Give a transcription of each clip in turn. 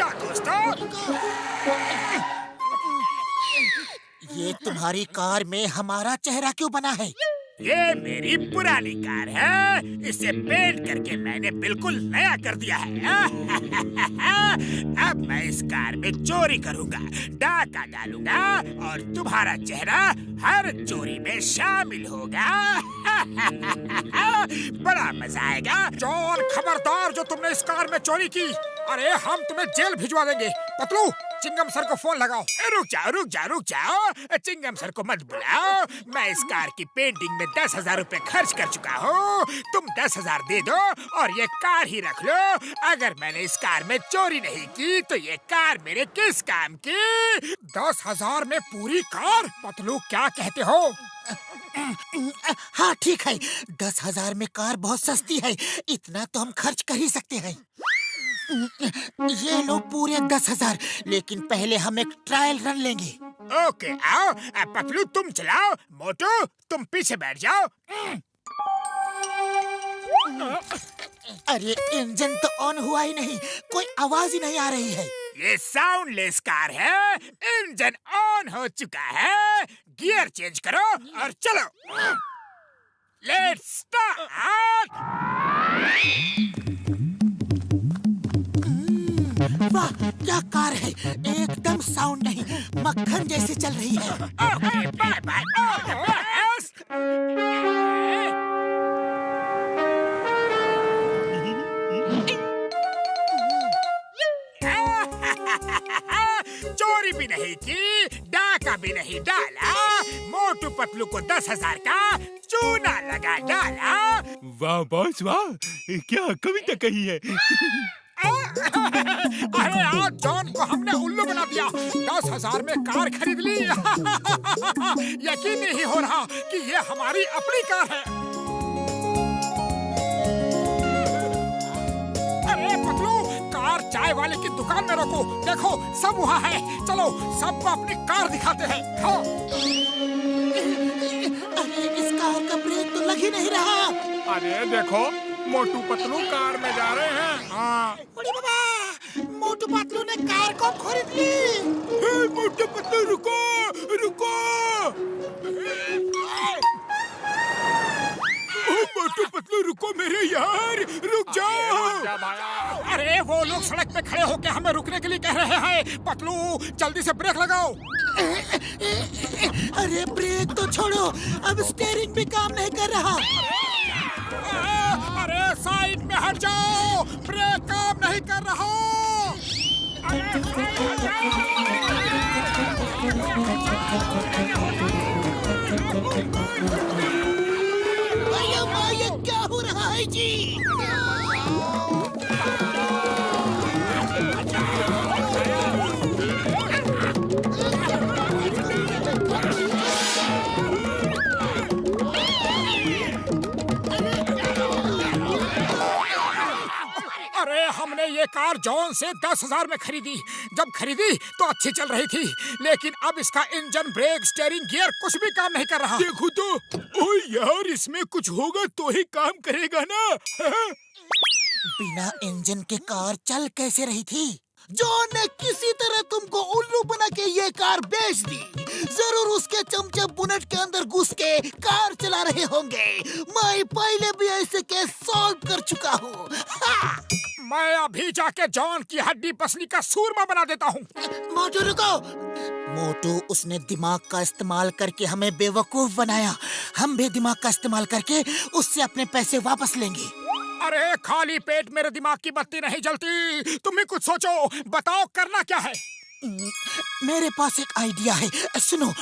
नमस्कार दोस्तों। ये तुम्हारी कार में हमारा चेहरा क्यों बना है? ये मेरी पुरानी कार है, इसे पेंट करके मैंने बिल्कुल नया कर दिया है। अब मैं इस कार में चोरी करूंगा, डाका डालूंगा और तुम्हारा चेहरा हर चोरी में शामिल होगा। बड़ा मजा आएगा। जॉन खबरदार, जो तुमने इस कार में चोरी की, अरे हम तुम्हें जेल भिजवा देंगे। पतलू, चिंगम सर को फोन लगाओ। रुक जाओ, चिंगम सर को मत बुलाओ। मैं इस कार की पेंटिंग में 10,000 रुपए खर्च कर चुका हूँ। तुम 10,000 दे दो और ये कार ही रख लो। अगर मैंने इस कार में चोरी नहीं की तो ये कार मेरे किस काम की? 10,000 में पूरी कार? पतलू क्या कहते हो? हाँ ठीक है, 10,000 में कार बहुत सस्ती है, इतना तो हम खर्च कर ही सकते हैं। ये लो पूरे 10,000, लेकिन पहले हम एक ट्रायल रन लेंगे। ओके आओ। पतलू तुम चलाओ, मोटू तुम पीछे बैठ जाओ। अरे इंजन तो ऑन हुआ ही नहीं, कोई आवाज ही नहीं आ रही है। ये साउंडलेस कार है, इंजन ऑन हो चुका है। गियर चेंज करो और चलो। Let's start. वाह क्या कार है, एकदम साउंड नहीं, मक्खन जैसे चल रही है। Okay bye bye all the best. चोरी भी नहीं की, डाका भी नहीं डाला, मोटू पतलू को 10,000 का चूना लगा डाला। वाह बॉस वाह, क्या कविता कही है। अरे यार, जॉन को हमने उल्लू बना दिया। 10,000 में कार खरीद ली। यकीन नहीं हो रहा कि ये हमारी अपनी कार है। अरे पतलू, कार चाय वाले की दुकान में रोको। देखो सब वहाँ है, चलो सबको अपनी कार दिखाते हैं। हाँ। अरे इस कार का ब्रेक तो लग ही नहीं रहा। अरे देखो, मोटू पतलू कार में जा रहे हैं। हाँ। अरे बाबा, मोटू पतलू ने कार को खरीद ली। मोटू पतलू रुको रुको। मोटू पतलू रुको मेरे यार, रुक जाओ। अरे वो लोग सड़क पे खड़े होकर हमें रुकने के लिए कह रहे हैं। पतलू जल्दी से ब्रेक लगाओ। अरे ब्रेक तो छोड़ो, अब स्टीयरिंग भी काम नहीं कर रहा। अरे साइड में हट जाओ, ब्रेक काम नहीं कर रहा। ये क्या हो रहा है जी? अरे हमने ये कार जॉन से 10,000 में खरीदी। जब खरीदी तो अच्छी चल रही थी, लेकिन अब इसका इंजन, ब्रेक, स्टीयरिंग, गियर कुछ भी काम नहीं कर रहा। देखो तो, ओए यार इसमें कुछ होगा तो ही काम करेगा ना। बिना इंजन के कार चल कैसे रही थी? जॉन ने किसी तरह तुमको उल्लू बना के ये कार बेच दी। जरूर उसके चमचे बुनेट के अंदर घुस के कार चला रहे होंगे। मैं पहले भी ऐसे केस सॉल्व कर चुका हूँ। मैं अभी जाके जॉन की हड्डी पसली का सूरमा बना देता हूँ। मोटू रुको। मोटू, उसने दिमाग का इस्तेमाल करके हमें बेवकूफ बनाया। हम भी दिमाग का इस्तेमाल करके उससे अपने पैसे वापस लेंगे। अरे खाली पेट मेरे दिमाग की बत्ती नहीं जलती। तुम ही कुछ सोचो, बताओ करना क्या है। मेरे पास एक आइडिया है, सुनो।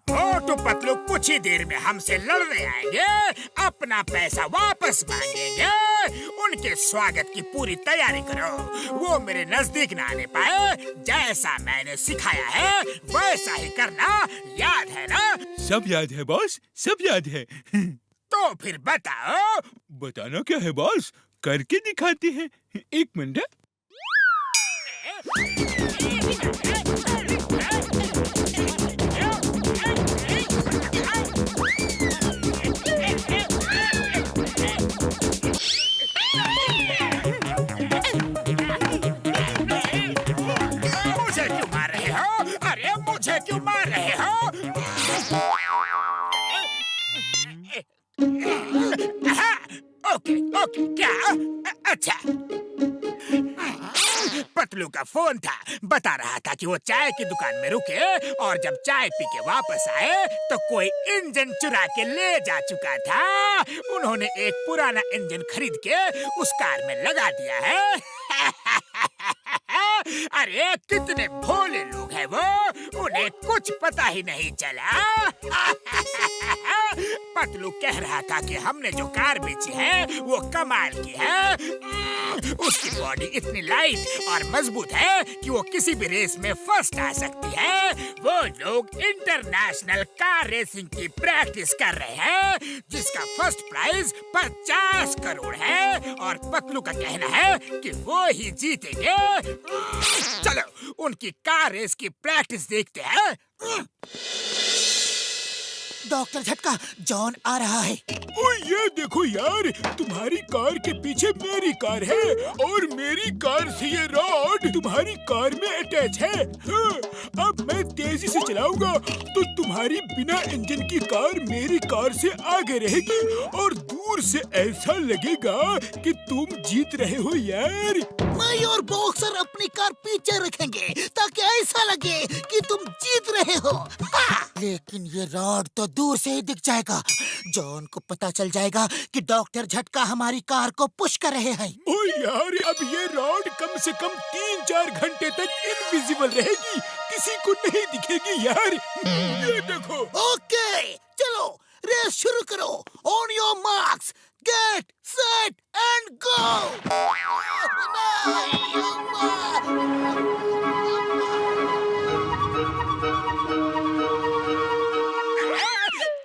मोटू पतलू कुछ ही देर में हमसे लड़ने आएंगे, अपना पैसा वापस मांगेंगे। उनके स्वागत की पूरी तैयारी करो। वो मेरे नजदीक ना आने पाए। जैसा मैंने सिखाया है वैसा ही करना, याद है ना? सब याद है बॉस, सब याद है। तो फिर बताओ। बताना क्या है बॉस, करके दिखाते हैं। एक मिनट। मुझे क्यों मार रहे हो? अरे मुझे क्यों मार रहे हो? ओके ओके, क्या? अच्छा, पतलू का फोन था, बता रहा था कि वो चाय की दुकान में रुके और जब चाय पी के वापस आए तो कोई इंजन चुरा के ले जा चुका था। उन्होंने एक पुराना इंजन खरीद के उस कार में लगा दिया है। अरे कितने भोले लोग हैं वो, उन्हें कुछ पता ही नहीं चला। पतलू कह रहा था कि हमने जो कार बेची है वो कमाल की है। उसकी बॉडी इतनी लाइट और मजबूत है कि वो किसी भी रेस में फर्स्ट आ सकती है। वो लोग इंटरनेशनल कार रेसिंग की प्रैक्टिस कर रहे हैं जिसका फर्स्ट प्राइज 50 करोड़ है और पतलू का कहना है कि वो ही जीतेंगे। चलो उनकी कार रेस की प्रैक्टिस देखते हैं। डॉक्टर झटका, जॉन आ रहा है। ओ ये देखो यार, तुम्हारी कार के पीछे मेरी कार है और मेरी कार से ये रॉड तुम्हारी कार में अटैच है। हाँ, अब मैं तेजी से चलाऊंगा तो तुम्हारी बिना इंजन की कार मेरी कार से आगे रहेगी और दूर से ऐसा लगेगा कि तुम जीत रहे हो यार। मैं और बॉक्सर अपनी कार पीछे रखेंगे ताकि ऐसा लगे कि तुम जीत रहे हो। लेकिन ये रॉड तो दूर से ही दिख जाएगा। जॉन को पता चल जाएगा कि डॉक्टर झटका हमारी कार को पुश कर रहे हैं। ओ यार, अब ये रॉड कम से कम 3-4 घंटे तक इनविजिबल रहेगी, किसी को नहीं दिखेगी यार। ये देखो। ओके, चलो रेस शुरू करो। On your marks, get set and go.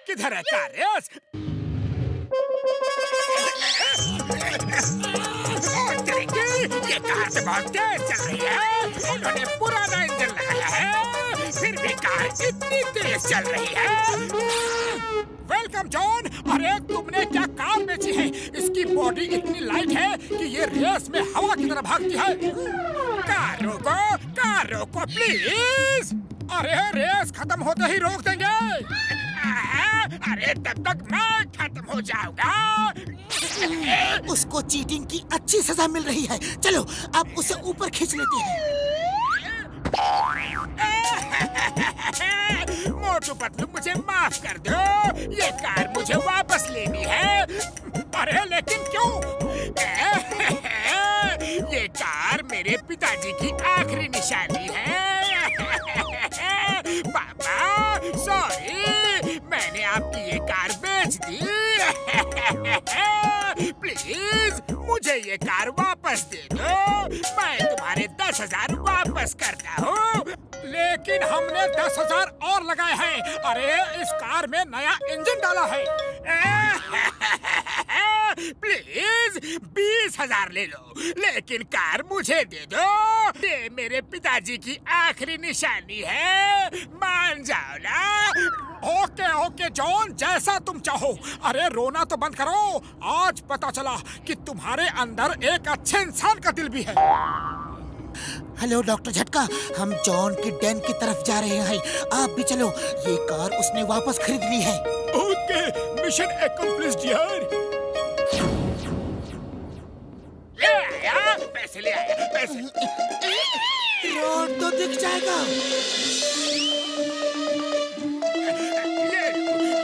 किधर है कार रेस? ये कार तो बहुत तेज चल रही है। उन्होंने पुराना इंजन लगाया है, फिर भी कार इतनी तेज चल रही है। Welcome John. अरे तुमने क्या कार बेची है? इसकी बॉडी इतनी लाइट है कि ये रेस में हवा की तरह भागती है। कार रोको प्लीज। अरे रेस खत्म होते ही रोक देंगे। अरे तब तक मैं खत्म हो जाऊंगा। उसको चीटिंग की अच्छी सजा मिल रही है। चलो अब उसे ऊपर खींच लेते हैं। मोटू पतलू मुझे माफ कर दो, ये कार मुझे वापस लेनी है। अरे लेकिन क्यों? ये कार मेरे पिताजी की आखिरी निशानी है। पापा सॉरी, मैंने आपकी ये कार बेच दी। प्लीज मुझे ये कार वापस दे दो। मैं तुम्हारे 10,000 वापस करता हूँ। लेकिन हमने 10,000 और लगाए हैं। अरे इस कार में नया इंजन डाला है। प्लीज 20,000 ले लो, लेकिन कार मुझे दे दो। ये मेरे पिताजी की आखिरी निशानी है, मान जाओ ना। ओके ओके जॉन, जैसा तुम चाहो। अरे रोना तो बंद करो। आज पता चला कि तुम्हारे अंदर एक अच्छे इंसान का दिल भी है। हेलो डॉक्टर झटका, हम जॉन के डेन की तरफ जा रहे हैं। आप भी चलो, ये कार उसने वापस खरीद ली है। ओके, मिशन एक्कम्प्लिश्ड यार। ले आया पैसे, ले आया पैसे। रोड तो दिख जाएगा।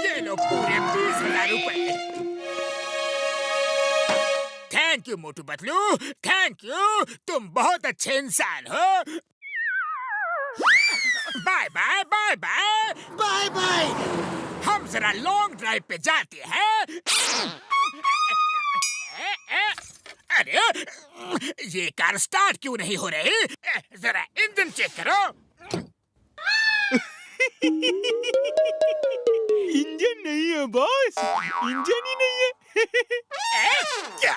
ये लो पूरे 20,000 रुपए। Thank you Motu Patlu, thank you. तुम बहुत अच्छे इंसान हो। Bye bye bye bye bye bye. हम जरा लॉन्ग ड्राइव पे जाते हैं। अरे ये कार स्टार्ट क्यों नहीं हो रही? जरा इंजन चेक करो। इंजन नहीं है बॉस, इंजन ही नहीं है। क्या?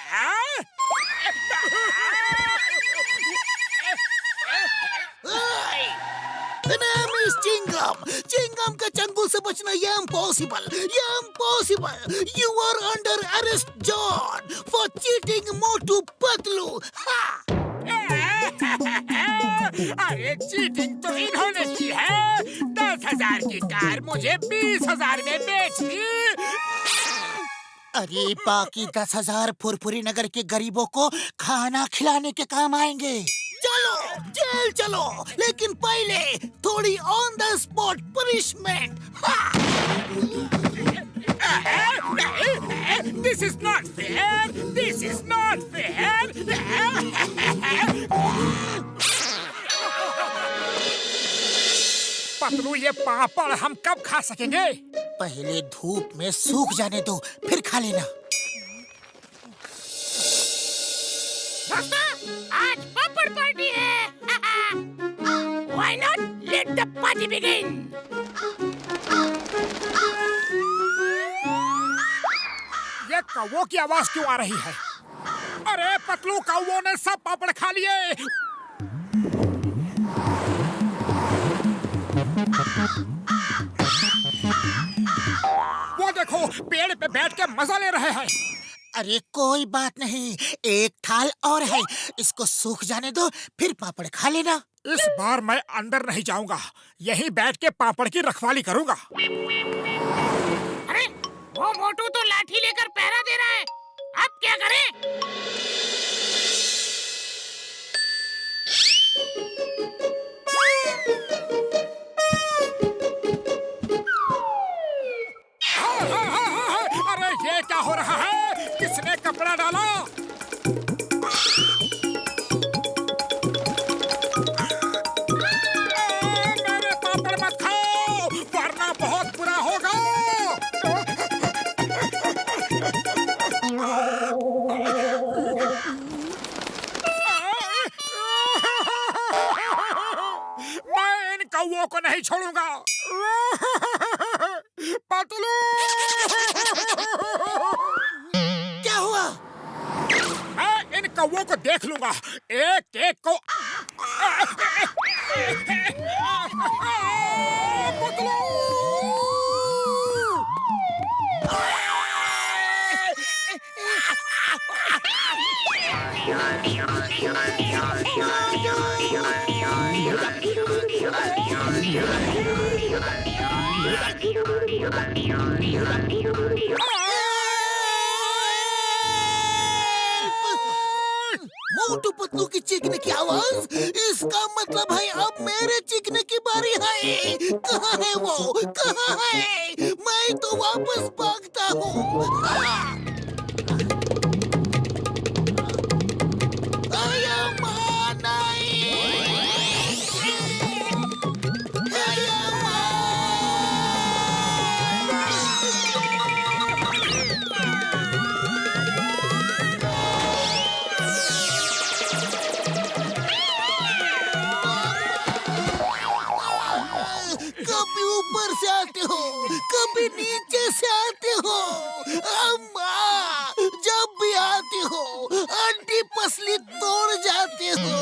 से बचना ये इम्पॉसिबल, ये impossible. You are under arrest John for cheating Motu Patlu. अरे चीटिंग तो इन्होंने की है। 10,000 की कार मुझे 20,000 में बेच दी। अरे बाकी 10,000 फुरफुरी नगर के गरीबों को खाना खिलाने के काम आएंगे। चलो जेल चलो, लेकिन पहले थोड़ी on the spot punishment. This is not fair. This is not fair. Patlu, ये पापड़ हम कब खा सकेंगे? पहले धूप में सूख जाने दो, फिर खा लेना। दोस्तों, आज पापड़ पार्टी है। Why not let the party begin? ये कौवों की आवाज क्यों आ रही है? अरे पतलू, कौवों ने सब पापड़ खा लिए। वो देखो, पेड़ पे बैठ के मजा ले रहे हैं। अरे कोई बात नहीं, एक थाल और है, इसको सूख जाने दो, फिर पापड़ खा लेना। इस बार मैं अंदर नहीं जाऊंगा, यहीं बैठ के पापड़ की रखवाली करूंगा। अरे वो मोटू तो लाठी लेकर पहरा दे रहा है, अब क्या करें? अरे ये क्या हो रहा है? किसने कपड़ा डाला? मेरे पापड़ मत खाओ, वरना बहुत बुरा होगा। मैं इन कौवों को नहीं छोड़ूंगा। पतलू! क्या हुआ? मैं इन कौवों को देख लूंगा, एक एक को। पतलू! मोटू पतलू की चीखने की आवाज, इसका मतलब है अब मेरे चीखने की बारी है। कहाँ है वो? कहाँ है? मैं तो वापस भागता हूँ। कभी ऊपर से आते हो, कभी नीचे से आते हो। अम्मा, जब भी आते हो आंटी पसली तोड़ जाते हो।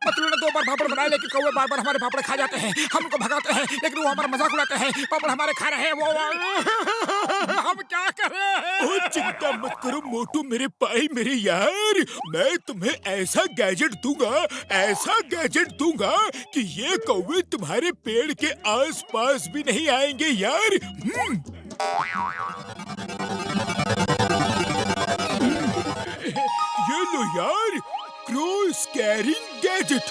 पतलू ने 2 बार पापड़ बनाए, लेकिन कौवे बार-बार हमारे पापड़ खा जाते हैं। हम उनको भगाते हैं, लेकिन वो हमारा मजाक उड़ाते हैं। पापड़ हमारे खा रहे हैं वो। हम क्या करें? ओ चिंता मत करो मोटू मेरे भाई, मेरे यार। मैं तुम्हें ऐसा गैजेट दूंगा, ऐसा गैजेट दूंगा कि ये कौवे तुम्हारे पेड़ के आसपास भी नहीं आएंगे यार। ये लो यार, क्रो स्कैरिंग गैजेट।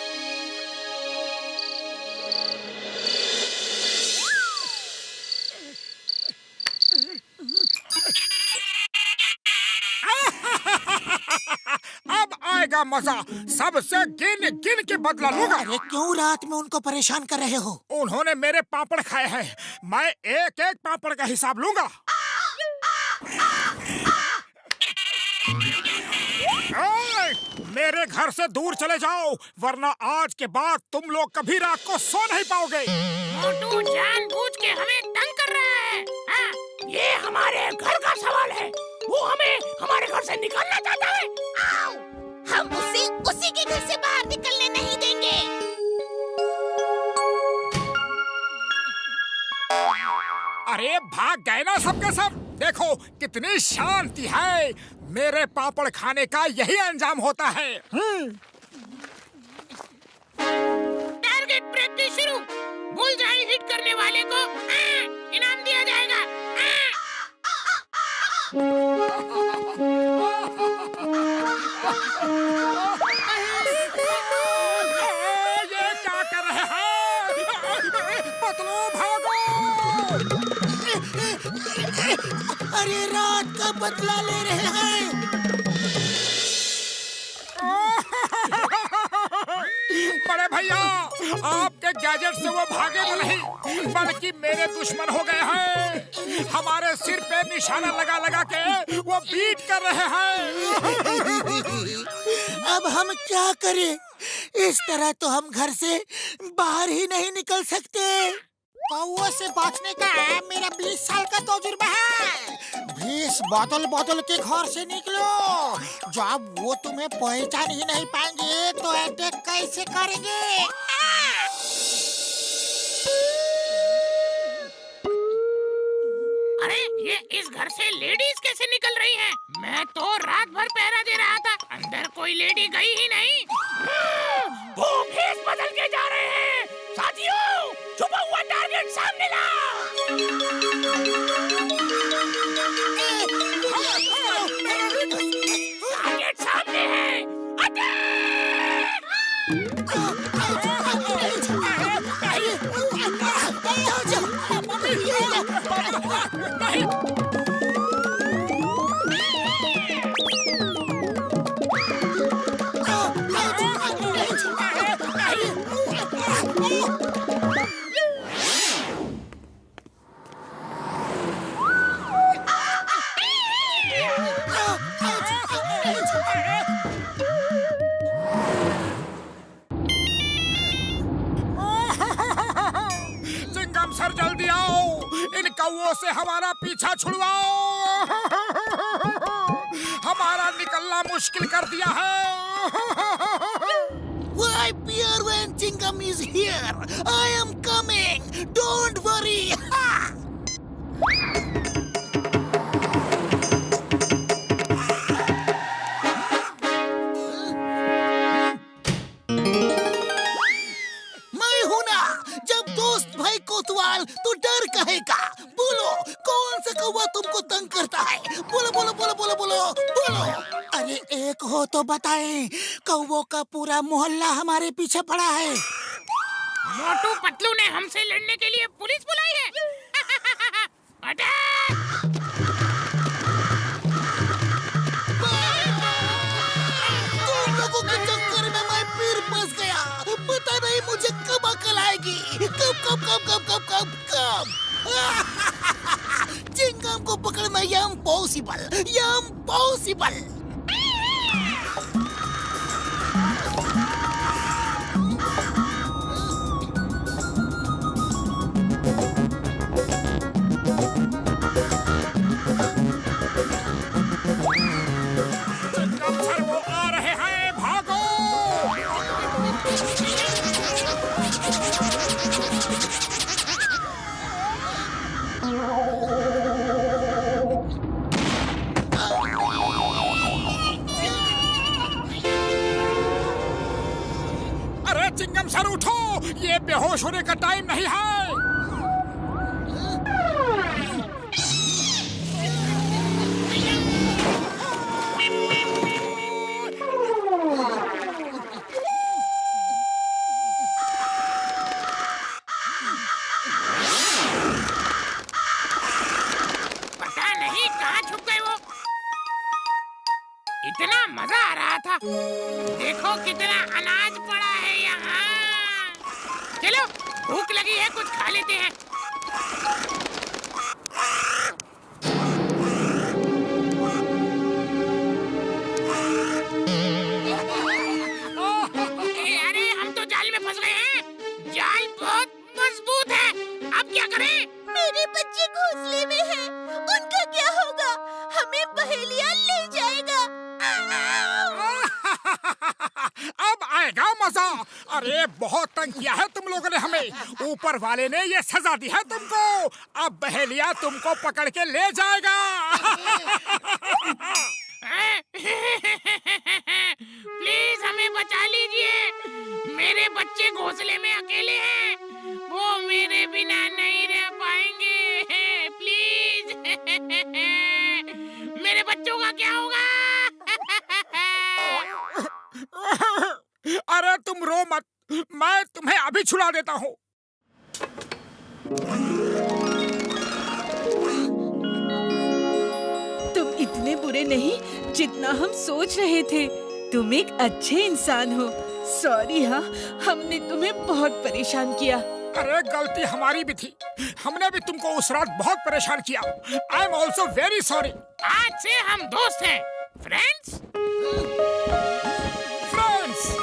अब आएगा मजा, सबसे गिन गिन के बदला लूंगा। अरे क्यों रात में उनको परेशान कर रहे हो? उन्होंने मेरे पापड़ खाए हैं, मैं एक एक पापड़ का हिसाब लूंगा। मेरे घर से दूर चले जाओ, वरना आज के बाद तुम लोग कभी रात को सो नहीं पाओगे। मोटू जानबूझ के हमें तंग कर रहा है। हाँ, ये हमारे घर का सवाल है, वो हमें हमारे घर से निकालना चाहता है। आओ, हम उसे उसी के घर से बाहर निकलने नहीं देंगे। अरे भाग गए ना सबके सब। देखो कितनी शांति है। मेरे पापड़ खाने का यही अंजाम होता है। टारगेट प्रैक्टिस शुरू। बुलजाई हिट करने वाले को इनाम दिया जाएगा। ये क्या कर रहे हैं? पतलू भागो। अरे रात का बदला ले रहे हैं। बड़े भैया, आपके गैजेट से वो भागे तो नहीं, बल्कि मेरे दुश्मन हो गए हैं। हमारे सिर पे निशाना लगा लगा के वो बीट कर रहे हैं। अब हम क्या करें? इस तरह तो हम घर से बाहर ही नहीं निकल सकते। कौओं से बचने का मेरा 20 साल का तजुर्बा है। 20 बोतल के घर से निकलो। जब वो तुम्हें पहचान ही नहीं पाएंगे तो अटैक कैसे करेंगे? अरे ये इस घर से लेडीज कैसे निकल रही हैं? मैं तो रात भर पहरा दे रहा था, अंदर कोई लेडी गई ही नहीं। वो भेष बदल के जा रहे हैं। साथियों, छुपा हुआ टारगेट सामने लाओ। टारगेट सामने है। अटैक! चिंगम सर जल्दी आओ, इन कौओं से हमारा पीछा छुड़वाओ। हमारा निकलना मुश्किल कर दिया है। Why fear when Chingam is here? I am coming. Don't worry. मैं हूं ना। जब दोस्त भाई कोतवाल तो डर कहेगा। बोलो कौन सा कौवा तुमको तंग करता है? बोलो बोलो बोलो बोलो बोलो बोलो। अरे एक हो तो बताएं। कौवों का पूरा मोहल्ला हमारे पीछे पड़ा है। मोटू पतलू ने हमसे लड़ने के लिए पुलिस बुलाई है। अटैक! तुम लोगों के चक्कर में मैं फिर फंस गया। पता नहीं मुझे कब अकल आएगी। कब कब कब कब कब कब कब चिंगम को पकड़ना इम्पॉसिबल। चिंगम सर वो आ रहे हैं, भागो। अरे चिंगम सर उठो, ये बेहोश होने का टाइम नहीं है। पता नहीं कहाँ छुप गए वो। इतना मजा आ रहा था। देखो कितना अनाज पड़ा है यहाँ। चलो भूख लगी है, कुछ खा लेते हैं। अरे हम तो जाल में फंस गए हैं। जाल बहुत मजबूत है। अब क्या करें? मेरे बच्चे घोंसले में हैं। उनका क्या होगा? हमें पहेलियां ले जाएगा। अब आएगा मजा। अरे बहुत तंग किया है तुम लोगों ने हमें, ऊपर वाले ने ये सजा दी है तुमको। अब बहेलिया तुमको पकड़ के ले जाएगा। प्लीज हमें बचा लीजिए, मेरे बच्चे घोंसले में अकेले हैं, वो मेरे बिना नहीं रह पाएंगे। प्लीज मेरे बच्चों का क्या होगा? अरे तुम रो मत, मैं तुम्हें अभी छुड़ा देता हूँ। तुम इतने बुरे नहीं जितना हम सोच रहे थे। तुम एक अच्छे इंसान हो। सॉरी हाँ, हमने तुम्हें बहुत परेशान किया। अरे गलती हमारी भी थी, हमने भी तुमको उस रात बहुत परेशान किया। I am also very sorry. आज से हम दोस्त हैं, फ्रेंड्स। फ्रेंड्स।